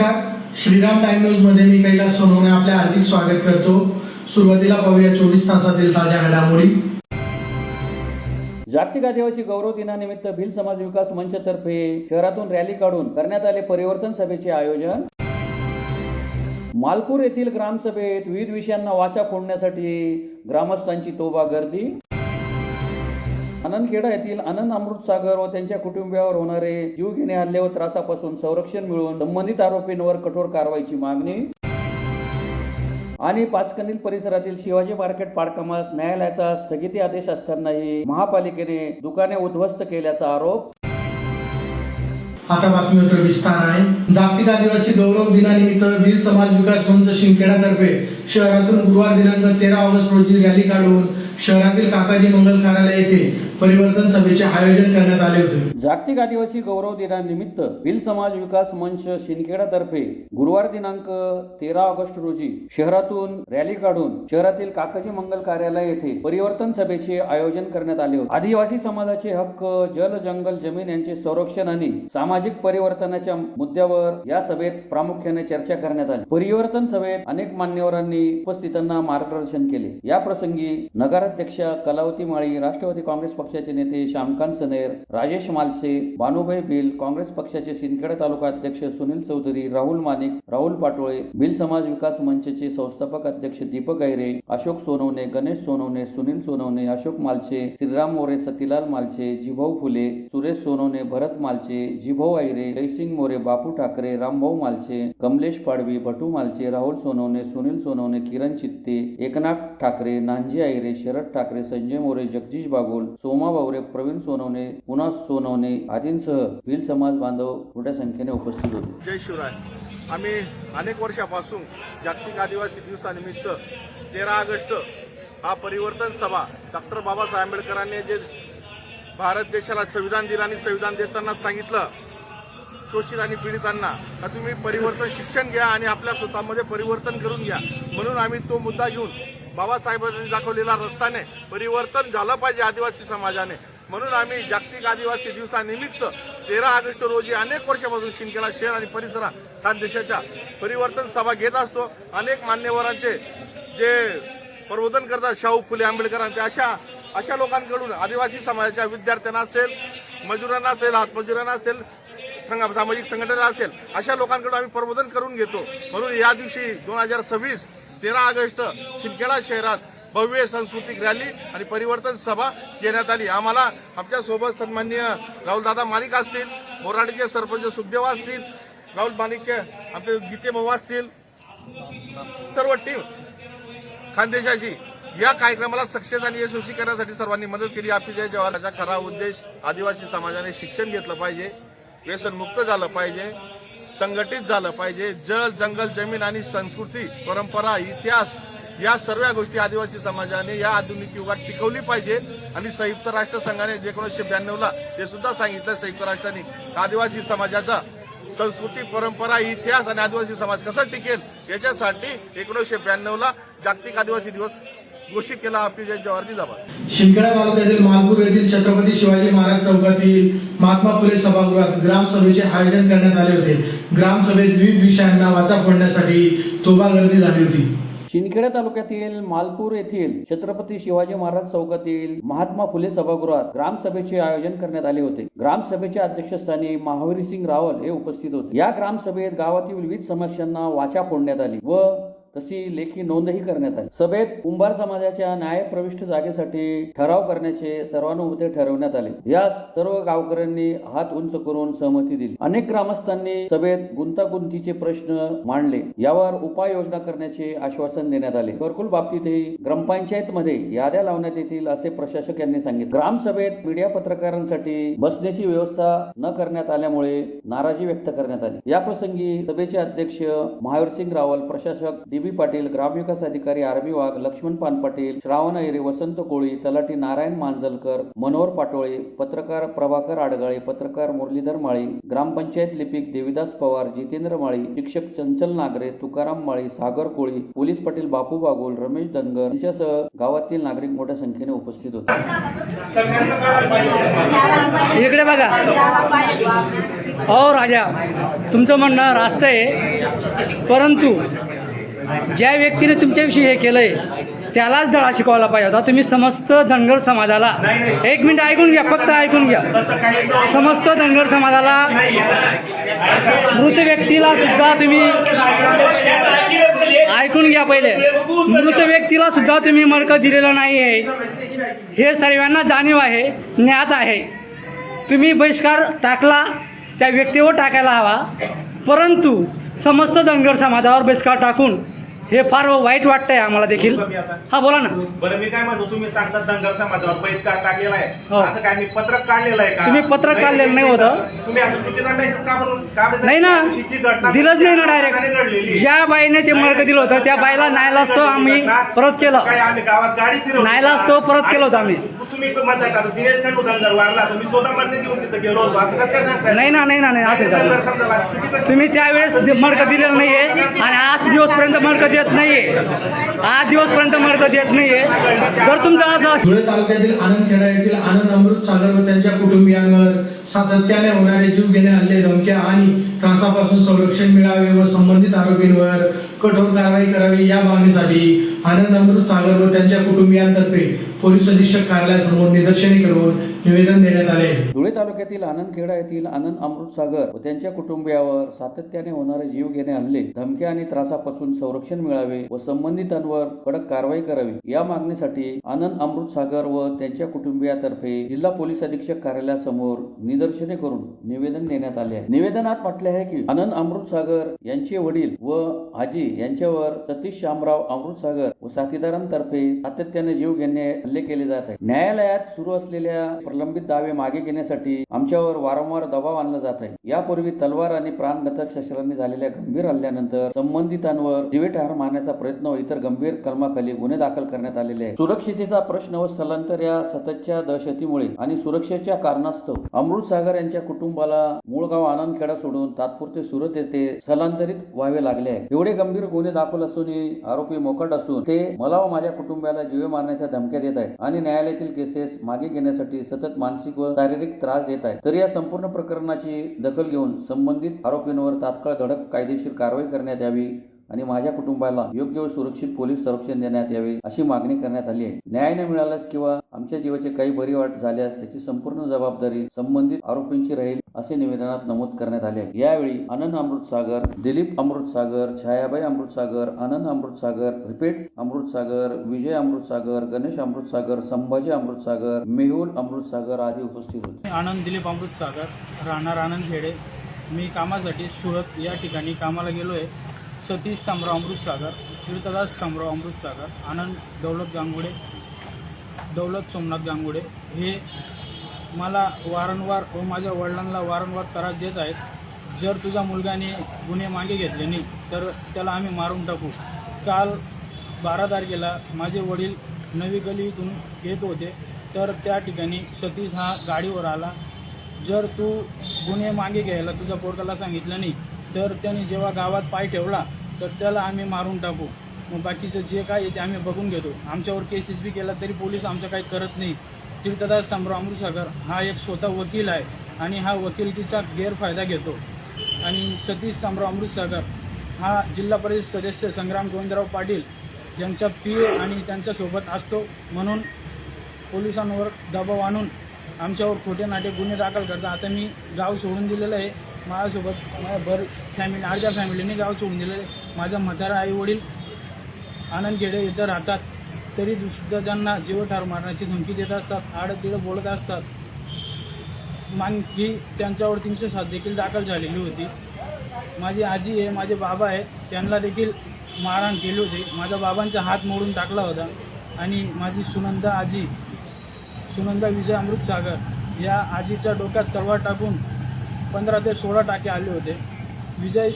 नमस्कार, Shriram time news मध्ये मी कैलास सोनवणे आपले हार्दिक स्वागत करतो। सुरुवातीला पाहूया 24 तासातील ताज्या घडामोडी। जागतिक आदिवासी गौरव दिनानिमित्त भिल समाज विकास मंचतर्फे शहरातून रॅली काढून करण्यात आले परिवर्तन सभेचे आयोजन। मालपूर येथील ग्रामसभेत विविध विषयांना वाचा फोडण्यासाठी ग्रामस्थांची तोबा गर्दी। आनंदखेडा येथील आनंद अमृतसागर व त्यांच्या कुटुंबियावर होणारे जीवघेणे हल्ले व त्रासापासून संरक्षण मिळवून संबंधित आरोपींवर कठोर कारवाईची मागणी। आणि पाचकंदील परिसरातील शिवाजी मार्केट पाडकामास न्यायालयाचा स्थगिती आदेश असतानाही महापालिकेने दुकाने उद्ध्वस्त केल्याचा आरोप। आता बातमीपत्र विस्ताराने। जागतिक आदिवासी गौरव दिनानिमित्त भिल समाज विकास मंच शिंदखेडातर्फे शहरातून गुरुवार दिनांक 13 ऑगस्ट रोजी रॅली काढून शहरातील काकाजी मंगल कार्यालय येथे परिवर्तन सभेचे आयोजन करण्यात आले होते। जागतिक आदिवासी गौरव दिनानिमित्त भिल समाज विकास मंच शिंदखेडातर्फे गुरुवार दिनांक 13 ऑगस्ट रोजी शहरातून रॅली काढून शहरातील काकाजी मंगल कार्यालय येथे परिवर्तन सभेचे आयोजन करण्यात आले होते। आदिवासी समाजाचे हक्क, जल, जंगल, जमीन यांचे संरक्षण आणि सामाजिक परिवर्तनाच्या मुद्द्यावर या सभेत प्रामुख्याने चर्चा करण्यात आली। परिवर्तन सभेत अनेक मान्यवरांनी उपस्थितांना मार्गदर्शन केले। या प्रसंगी नगराध्यक्षा कलावती माळी, राष्ट्रवादी काँग्रेस पक्षाचे नेते श्यामकांत सनेर, राजेश मालसे, बानुभाई भिल, काँग्रेस पक्षाचे सिंदखेडा तालुका अध्यक्ष सुनील चौधरी, राहुल मानिक, राहुल पाटोळे, भिल समाज विकास मंचचे संस्थापक अध्यक्ष दीपक आयरे, अशोक सोनवणे, गणेश सोनवणे, सुनील सोनवणे, अशोक मालचे, श्रीराम मोरे, सतीलाल मालचे, जिभाऊ फुले, सुरेश सोनवणे, भरत मालचे, जिभाऊ आयरे, जयसिंग मोरे, बापू ठाकरे, रामभाऊ मालचे, कमलेश पाडवी, भटू मालचे, राहुल सोनवणे, सुनील सोनवणे, किरण चित्ते, एकनाथ ठाकरे, नांजी आयरे, शरद ठाकरे, संजय मोरे, जगदीश बागोल, सोमा बावरे, प्रवीण सोनवणे, पुन्हा सोनवणे आदींसह भिल समाज बांधव मोठ्या संख्येने उपस्थित होते। जय शिवराय। आम्ही अनेक वर्षापासून जागतिक आदिवासी दिवसानिमित्त 13 ऑगस्ट हा परिवर्तन सभा डॉक्टर बाबासाहेब आंबेडकरांनी जे भारत देशाला संविधान दिलं आणि संविधान देताना सांगितलं शोषित आणि पीडितांना का तुम्ही परिवर्तन शिक्षण घ्या आणि आपल्या स्वतःमध्ये परिवर्तन करून घ्या, म्हणून आम्ही तो मुद्दा घेऊन बाबासाहेबांनी दाखवलेला रस्त्याने परिवर्तन झालं पाहिजे आदिवासी समाजाने, म्हणून आम्ही जागतिक आदिवासी दिवसानिमित्त 13 ऑगस्ट रोजी अनेक वर्षापासून शिंदखेडा शहर आणि परिसरात खानदेशाच्या परिवर्तन सभा घेत असतो। अनेक मान्यवरांचे जे प्रबोधन करतात शाहू फुले आंबेडकरांचे अशा लोकांकडून आदिवासी समाजाच्या विद्यार्थ्यांना असेल, मजुरांना असेल, हातमजुरांना असेल, सामाजिक संघटना असेल, अशा लोकांकडून आम्ही प्रबोधन करून घेतो। म्हणून या दिवशी 2026 13 ऑगस्ट शिंदखेडा शहरात भव्य सांस्कृतिक रॅली आणि परिवर्तन सभा घेण्यात आली। आम्हाला आमच्या सोबत सन्माननीय राहुलदादा मालिक असतील, बोराडीचे सरपंच सुखदेव असतील, राहुल मालिकचे आमचे गीते भाऊ असतील, सर्व टीम खानदेशाची या कार्यक्रमाला सक्सेस आणि यशस्वी करण्यासाठी सर्वांनी मदत केली। आपली जवाहराचा खरा उद्देश आदिवासी समाजाने शिक्षण घेतलं पाहिजे, व्यसनमुक्त झालं पाहिजे, संघटित झालं पाहिजे, जल, जंगल, जमीन आणि संस्कृती, परंपरा, इतिहास या सर्व गोष्टी आदिवासी समाजाने या आधुनिक युगात टिकवली पाहिजे। आणि संयुक्त राष्ट्र संघाने 1992ला ते सुद्धा सांगितलं, संयुक्त राष्ट्रांनी आदिवासी समाजाचा संस्कृती, परंपरा, इतिहास आणि आदिवासी समाज कसा टिकेल याच्यासाठी 1992ला जागतिक आदिवासी दिवस घोषित केला। आपली जवाहर जिंदाबाद। शिंदखेडा तालुक्यातील मालपूर येथील छत्रपती शिवाजी महाराज चौकातील महात्मा फुले सभागृहात ग्रामसभेचे आयोजन करण्यात आले होते। ग्रामसभेत विविध विषयांना वाचा फोडण्यासाठी तोबा गर्दी झाली होती। शिंदखेडा तालुक्यातील मालपूर येथील छत्रपती शिवाजी महाराज चौकातील महात्मा फुले सभागृहात ग्रामसभेचे आयोजन करण्यात आले होते। ग्रामसभेच्या अध्यक्षस्थानी महावीरसिंग रावल हे उपस्थित होते। या ग्रामसभेत गावातील विविध समस्यांना वाचा फोडण्यात आली व तशी लेखी नोंदही करण्यात आली। सभेत कुंभार समाजाच्या न्यायप्रविष्ट जागेसाठी ठराव करण्याचे सर्वानुमते ठरवण्यात आले। यास सर्व गावकऱ्यांनी हात उंच करून सहमती दिली। अनेक ग्रामस्थांनी सभेत गुंतागुंतीचे प्रश्न मांडले, यावर उपाययोजना करण्याचे आश्वासन देण्यात आले। घरकुल बाबतीतही ग्रामपंचायत मध्ये याद्या लावण्यात येतील असे प्रशासक यांनी सांगितले। ग्रामसभेत मीडिया पत्रकारांसाठी बसण्याची व्यवस्था न करण्यात आल्यामुळे नाराजी व्यक्त करण्यात आली। या प्रसंगी सभेचे अध्यक्ष महावीरसिंग रावल, प्रशासक बी पाटील, ग्रामविकास अधिकारी आरबी वाघ, लक्ष्मण पानपाटील, श्रावण ऐरे, वसंत कोळी, तलाठी नारायण मांजलकर, मनोहर पाटोळे, पत्रकार प्रभाकर आडगाळे, पत्रकार मुरलीधर माळी, ग्रामपंचायत लिपिक देविदास पवार, जितेंद्र माळी, शिक्षक चंचल नागरे, तुकाराम माळी, सागर कोळी, पोलीस पाटील बापू बागोल, रमेश धनगर यांच्यासह गावातील नागरिक मोठ्या संख्येने उपस्थित होते. इकडे बघा. हो राजा, तुमचं म्हणणं रास्त आहे, परंतु ज्या व्यक्तीने तुमच्याविषयी हे केलंय त्यालाच धडा शिकवायला पाहिजे होता. तुम्ही समस्त धनगर समाजाला, एक मिनिट ऐकून घ्या, फक्त ऐकून घ्या. समस्त धनगर समाजाला, मृत व्यक्तीला सुद्धा तुम्ही ऐकून घ्या पहिले. मृत व्यक्तीला सुद्धा तुम्ही मडकं दिलेलं नाही आहे, हे सर्वांना जाणीव आहे, ज्ञात आहे. तुम्ही बहिष्कार टाकला, त्या व्यक्तीवर टाकायला हवा, परंतु समस्त धनगर समाजावर बहिष्कार टाकून हे फार वाईट वाटतंय आम्हाला देखील. हा बोला ना. बरं, मी काय म्हणतो, तुम्ही सांगतात धनगर समाजावर बहिष्कार टाकलेला आहे, हो. असं काय मी पत्रक काढलेलं आहे का? तुम्ही पत्रक काढलेलं नाही होतं. तुम्ही असं चुकीचा मेसेज का म्हणून नाही ना, दिलंच नाही ना डायरेक्ट. ज्या बाईने ते मडकं दिलं होतं त्या बाईला न्यायला असतो आम्ही परत केलं, काय आम्ही गावात गाडी फिरवली, न्यायला असतो परत केलं होतं आम्ही. तुम्ही म्हणताय का दिनेश खंडू धनगर वारला, तुम्ही स्वतः मडकं घेऊन तिथं गेलो होतो, असं कसं काय सांगताय? नाही ना, नाही ना, नाही असं धनगर झालं. समाजाला चुकीचं तुम्ही त्यावेळेस मडकं दिलेलं नाहीये आणि आज दिवसपर्यंत मडकं देत नाहीये, आज दिवसपर्यंत मडकं देत नाहीये. जर तुमचं असं धुळे तालुक्यातील आनंदखेडा येथील आनंद अमृत सागर व त्यांच्या कुटुंबियांवर सातत्याने होणारे जीवघेणे हल्ले, धमक्या आणि त्रासापासून संरक्षण मिळावे व संबंधित आरोपींवर कठोर कारवाई करावी या मागणीसाठी आनंद अमृत सागर व त्यांच्या कुटुंबियांतर्फे पोलीस अधीक्षक कार्यालयासमोर निदर्शने करून निवेदन देण्यात आले. धुळे तालुक्यातील आनंदखेडा येथील आनंद अमृत सागर व त्यांच्या कुटुंबियावर सातत्याने होणारे जीवघेणे हल्ले, धमक्या आणि त्रासापासून संरक्षण मिळावे व संबंधितांवर कडक कारवाई करावी या मागणीसाठी आनंद अमृत सागर व त्यांच्या कुटुंबियातर्फे जिल्हा पोलीस अधीक्षक कार्यालयासमोर निदर्शने करून निवेदन देण्यात आले आहे. निवेदनात म्हटले आहे की आनंद अमृत सागर यांचे वडील व आजी यांच्यावर सतीश शामराव अमृत सागर व साथीदारांतर्फे सातत्याने जीवघेणे हल्ले केले जात आहे. न्यायालयात सुरू असलेल्या प्रलंबित दावे मागे घेण्यासाठी आमच्यावर वारंवार दबाव आणला जात आहे. यापूर्वी तलवार आणि प्राणघातक शस्त्रांनी झालेल्या गंभीर हल्ल्यानंतर संबंधितांवर जीवेठार मारण्याचा प्रयत्न व इतर गंभीर कलमाखाली गुन्हे दाखल करण्यात आलेले आहेत. सुरक्षितेचा प्रश्न व स्थलांतर या सततच्या दहशतीमुळे आणि सुरक्षेच्या कारणास्तव अमृत सागर यांच्या कुटुंबाला मूळ गाव आनंदखेडा सोडून तात्पुरते सुरत येथे स्थलांतरित व्हावे लागले आहे. एवढे गंभीर गुन्हे दाखल असूनही आरोपी मोकाट असून ते मला व माझ्या कुटुंबाला जीवे मारण्याच्या धमक्या देत आहेत आणि न्यायालयातील केसेस मागे घेण्यासाठी सतत मानसिक व शारीरिक त्रास देत आहेत. तर या संपूर्ण प्रकरणाची दखल घेऊन संबंधित आरोपींवर तात्काळ धडक कायदेशीर कारवाई करण्यात यावी आणि माझ्या कुटुंबाला योग्य व सुरक्षित पोलीस संरक्षण देण्यात यावे अशी मागणी करण्यात आली आहे. न्याय न मिळाल्यास किंवा आमच्या जीवाचे काही बरी वाट झाल्यास त्याची संपूर्ण जबाबदारी संबंधित आरोपींची राहील असे निवेदनात नमूद करण्यात आले आहे. यावेळी आनंद अमृत सागर, दिलीप अमृत सागर, छायाबाई अमृत सागर, आनंद अमृत सागर, रिपेट अमृत सागर, विजय अमृत सागर, गणेश अमृत सागर, संभाजी अमृत सागर, मेहुल अमृत सागर आदी उपस्थित होते. आनंद दिलीप अमृत सागर, राहणार आनंदखेडे. मी कामासाठी सुरत या ठिकाणी कामाला गेलो आहे. सतीश शामराव अमृत सागर, तीर्थदास शामराव अमृत सागर, आनंद दौलत गांगुडे, दौलत सोमनाथ गांगुडे हे मला वारंवार व माझ्या वडिलांना वारंवार त्रास देत आहेत. जर तुझ्या मुलगाने गुन्हे मागे घेतले नाही तर त्याला आम्ही मारून टाकू. काल 12 तारखेला माझे वडील नवी गली इथून येत होते, तर त्या ठिकाणी सतीश हा गाडीवर आला. जर तू गुन्हे मागे घ्यायला तुझ्या पोरगाला सांगितलं नाही तर त्याने जेव्हा गावात पाय ठेवला तर त्याला आम्ही मारून टाकू. मग बाकीचं जे काय आहे ते आम्ही बघून घेतो. आमच्यावर केसेस बी केला तरी पोलीस आमचं काही करत नाही. तीर्थदास शामराव अमृतसागर हा एक स्वतः वकील आहे आणि हा वकिलकीचा गैरफायदा घेतो. आणि सतीश शामराव अमृतसागर हा जिल्हा परिषद सदस्य संग्राम गोविंदराव पाटील यांचा PA आणि त्यांच्यासोबत असतो, म्हणून पोलिसांवर दबाव आणून आमच्यावर खोटे नाटे गुन्हे दाखल करतात. आता मी गाव सोडून दिलेलं आहे. माझ्यासोबत माझ्या फॅमिली, अर्ध्या फॅमिलीने गाव सोडून दिलेलं आहे. माझ्या म्हातारा आई वडील आनंदखेडे इथं राहतात, तरी सुद्धा त्यांना जीवठार मारण्याची धमकी देत असतात, आडतिडं बोलत असतात. मानकी त्यांच्यावर 307 देखील दाखल झालेली होती. माझी आजी आहे, माझे बाबा आहेत, त्यांना देखील मारहाण केली होती. माझ्या बाबांचा हात मोडून टाकला होता. आणि माझी सुनंदा विजय अमृतसागर या आजीच्या डोक्यात तलवार टाकून 15 ते 16 टाके आले होते. विजय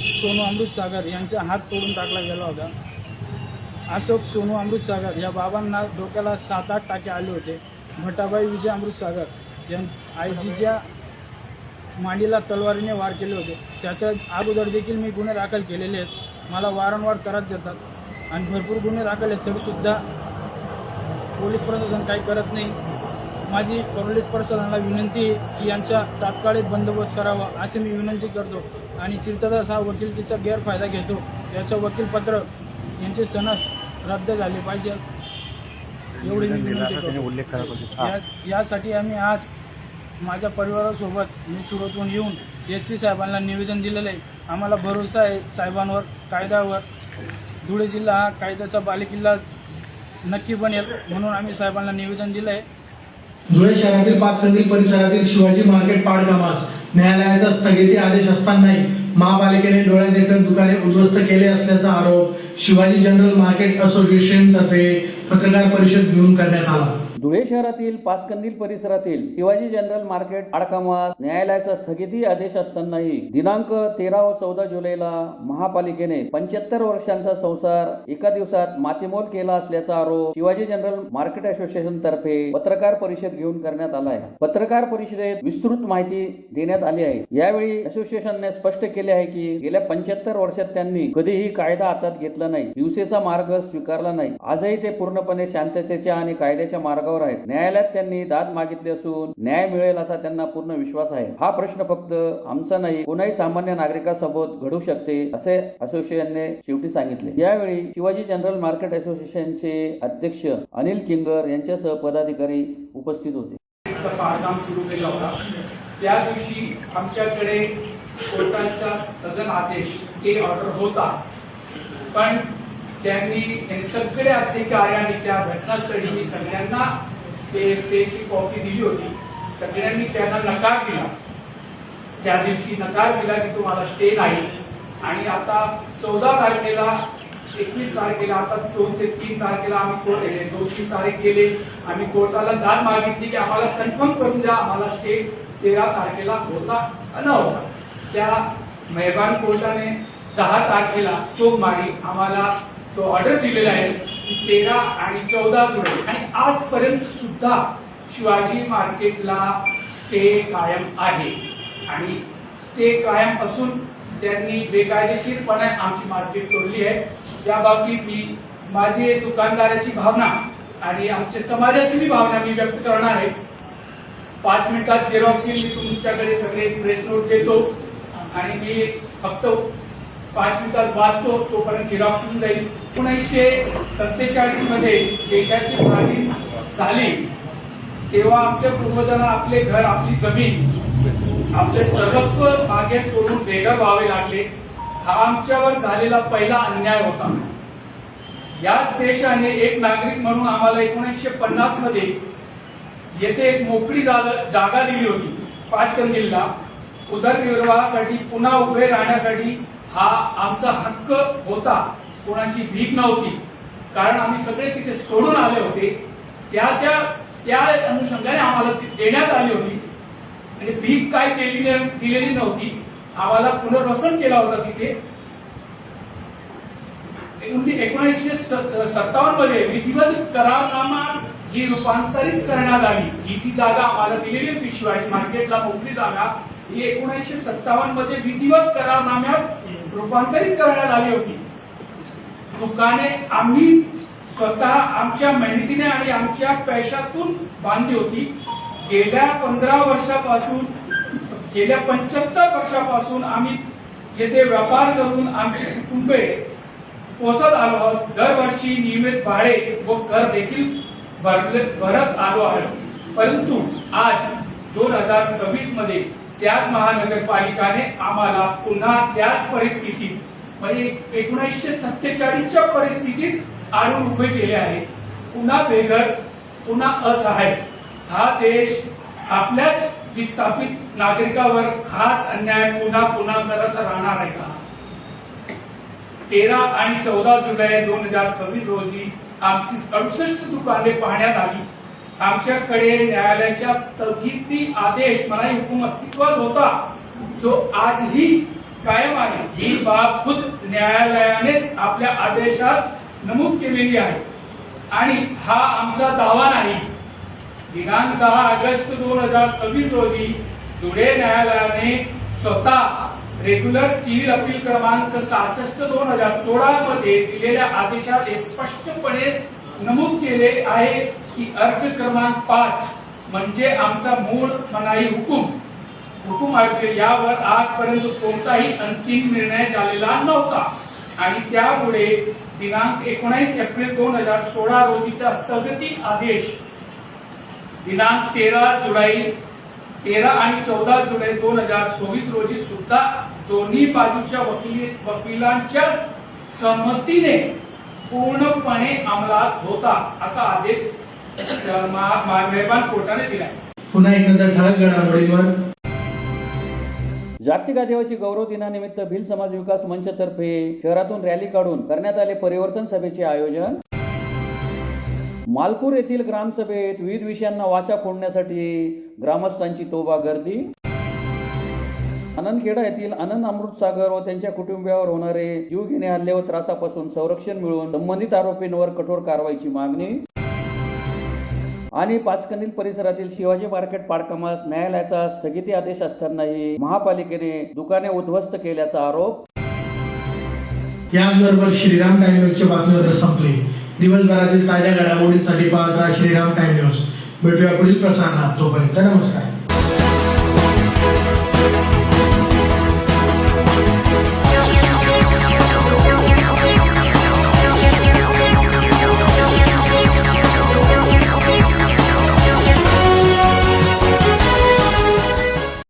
सोनू अमृतसागर यांचा हात तोडून टाकला गेला होता. अशोक सोनू अमृतसागर या बाबांना डोक्याला 7-8 टाके आले होते. भटाबाई विजय अमृतसागर यां आईजीच्या मांडीला तलवारीने वार केले होते. त्याच्या अगोदर देखील मी गुन्हे दाखल केलेले आहेत. मला वारंवार त्रास देतात आणि भरपूर गुन्हे दाखल आहेत, तरीसुद्धा पोलीस प्रशासन काही करत नाही. माझी पोलीस प्रशासनाला विनंती आहे की यांचा तात्कालिक बंदोबस्त करावा असे मी विनंती करतो. आणि तीर्थदास हा वकिलकीचा गैरफायदा घेतो. याचं वकीलपत्र यांचे सणस रद्द झाले पाहिजे एवढी मी विनंती करतो. यासाठी आम्ही आज माझ्या परिवारासोबत मी सुरतहून येऊन SP साहेबांना निवेदन दिलेलं आहे. आम्हाला भरोसा आहे साहेबांवर, कायद्यावर. धुळे जिल्हा हा कायद्याचा बालेकिल्ला नक्की बनेल म्हणून आम्ही साहेबांना निवेदन दिलं आहे. धुळे शहरातील पाचकंदील परिसरातील शिवाजी मार्केट पाडकामास न्यायालयाचा स्थगिती आदेश असतानाही महापालिकेने डोळ्या देखत दुकाने उद्ध्वस्त केले असल्याचा आरोप शिवाजी जनरल मार्केट असोसिएशन तर्फे पत्रकार परिषद घेऊन करण्यात आला. धुळे शहरातील पाचकंदील परिसरातील शिवाजी जनरल मार्केट पाडकामास न्यायालयाचा स्थगिती आदेश असतानाही दिनांक 13 व 14 जुलैला महापालिकेने 75 वर्षांचा संसार एका दिवसात मातीमोल केला असल्याचा आरोप शिवाजी जनरल मार्केट असोसिएशन तर्फे पत्रकार परिषद घेऊन करण्यात आला आहे. पत्रकार परिषदेत विस्तृत माहिती देण्यात आली आहे. यावेळी असोसिएशनने स्पष्ट केले आहे की गेल्या 75 वर्षात त्यांनी कधीही कायदा हातात घेतला नाही, हिंसेचा मार्ग स्वीकारला नाही. आजही ते पूर्णपणे शांततेच्या आणि कायद्याच्या मार्गावर आहेत. न्यायालयात त्यांनी दाद मागितली असून न्याय मिळेल असा त्यांना पूर्ण विश्वास आहे. हा प्रश्न फक्त आमचा नाही, कोणाही सामान्य नागरिकासोबत घडू शकते असे असोसिएशनने शेवटी सांगितले. यावेळी शिवाजी जनरल मार्केट असोसिएशनचे अध्यक्ष अनिल किंगर यांच्यासह पदाधिकारी उपस्थित होते. काम सुरू केला होता. त्या दिवशी आमच्याकडे कोर्टाचा स्थगन आदेश के ऑर्डर होता, पण त्यांनी हे सगळे अधिकारी आणि त्या घटनास्थळी मी सगळ्यांना ते स्टेची कॉपी दिली होती. सगळ्यांनी त्यांना नकार दिला. त्या दिवशी नकार दिला की तुम्हाला स्टे नाही. आणि आता 14 तारखेला 21 तारखेला आता 2 ते 3 तारखेला आम्ही कोर्ट 2-3 तारीख गेले. आम्ही कोर्टाला दाद मागितली की आम्हाला कन्फर्म करून द्या, आम्हाला स्टे 13 तारखेला होता नव्हता. त्या मेहरबान कोर्टाने 10 तारखेला सोमवारी आम्हाला तो ऑर्डर दिलेला आहे की 13 आणि 14 जुलै आणि आजपर्यंत सुद्धा शिवाजी मार्केटला स्टे कायम आहे. आणि स्टे कायम असून त्यांनी बेकायदेशीरपणे आमची मार्केट तोडली आहे. या बाबतीत मी माझी दुकानदाराची भावना आणि आमच्या समाजाची भी भावना मी व्यक्त करणार आहे. 5 मिनिटात झेरॉक्स मी तुमच्याकडे सगळे प्रेस नोट देतो आणि मी फक्त 5 मिनिटात वाचतो, तोपर्यंत झेरॉक्स होऊन जाईल. 1947 मध्ये देशाची फाळणी झाली तेव्हा आमच्या पूर्वजांना आपले घर, आपली जमीन, आपले सर्वस्व मागे सोडून बेघर व्हावे लागले. हा आमच्यावर झालेला पहिला अन्याय होता. याच देशाने एक नागरिक म्हणून आम्हाला 1950 मध्ये येथे एक मोकळी जागा दिली होती पाचकंदीलला. उदरनिर्वाहासाठी पुन्हा उभे राहण्यासाठी हा आमचा हक्क होता. कोणाची भीक नव्हती, कारण आम्ही सगळे तिथे सोडून आले होते. त्या अनुषंगाने आम्हाला ती देण्यात आली होती. म्हणजे भीक काय दिलेली नव्हती, आम्हाला पुनर्वसन केला होता तिथे. 1957 मध्ये विधिवत करारनामा ही रूपांतरित करण्यात आली. ही जी जागा आम्हाला दिलेली होती शिवाजी मार्केटला मोकळी जागा, ही 1957 मध्ये विधिवत करारनाम्यात रूपांतरित करण्यात आली होती. दुकाने आम्ही स्वतः आमच्या मेहनतीने आणि आमच्या पैशातून बांधली होती. गेल्या 15 वर्षापासून, गेल्या 75 वर्षापासून आम्ही येथे व्यापार करून आमची कुटुंबे पोसत आलो आहोत. दरवर्षी नियमित भाडे व कर देखील भरत आलो आहोत. परंतु आज 2026 मध्ये त्याच महानगरपालिकाने आम्हाला पुन्हा त्याच परिस्थितीत, म्हणजे 1947च्या परिस्थितीत आणून उभे केले आहे. पुन्हा बेघर, पुन्हा असहाय. हा देश आपल्याच विस्थापित नागरिकावर हाच अन्याय पुन्हा पुन्हा करत राहणार आहे का? 13 आणि 14 जुलै 2026 रोजी आमची 68 दुकाने पाहण्यात आली. आमच्याकडे न्यायालयाच्या स्थगिती आदेश, मनाई हुकूम अस्तित्वात होता, जो आजही कायम आहे ही बाब खुद न्यायालयानेच आपल्या आदेशात नमूद केलेली आहे आणि हा आमचा दावा नाही. दिनांक 10 ऑगस्ट 2026 रोजी धुळे न्यायालयाने स्वतः रेग्युलर सिव्हिल अपील क्रमांक 66/2016 मध्ये दिलेल्या आदेशात स्पष्टपणे नमूद केले आहे की अर्ज क्रमांक 5 म्हणजे आमचा मूळ मनाई हुकूम आहे यावर आजपर्यंत कोणताही अंतिम निर्णय झालेला नव्हता आणि त्यामुळे दिनांक 19 एप्रिल 2016 रोजीचा स्थगिती आदेश दिनांक 13 आणि 14 जुलै 2024 रोजी सुद्धा दोन्ही बाजूच्या वकिलांच्या संमतीने पूर्णपणे अंमलात होता असा आदेश मेहरबान कोर्टाने दिला. पुन्हा एक नजर ठळक घडामोडींवर. जागतिक आदिवासी गौरव दिनानिमित्त भिल समाज विकास मंचतर्फे शहरातून रॅली काढून करण्यात आले परिवर्तन सभेचे आयोजन. मालपूर येथील ग्रामसभेत विविध विषयांना वाचा फोडण्यासाठी ग्रामस्थांची तोबा गर्दी. आनंदखेडा येथील आनंद अमृतसागर व त्यांच्या कुटुंबियावर होणारे जीवघेणे हल्ले व त्रासापासून संरक्षण मिळवून संबंधित आरोपींवर कठोर कारवाईची मागणी. आणि पाचकंदील परिसरातील शिवाजी मार्केट पाडकामास न्यायालयाचा स्थगिती आदेश असतानाही महापालिकेने दुकाने उद्ध्वस्त केल्याचा आरोप. याचबरोबर श्रीराम टाइम न्यूजचे बातमीपत्र संपले. दिवसभरातील ताज्या घडामोडींसाठी पाहत राहा श्रीराम टाइम न्यूज. भेटूया पुढील प्रसारणात. तोपर्यंत नमस्कार.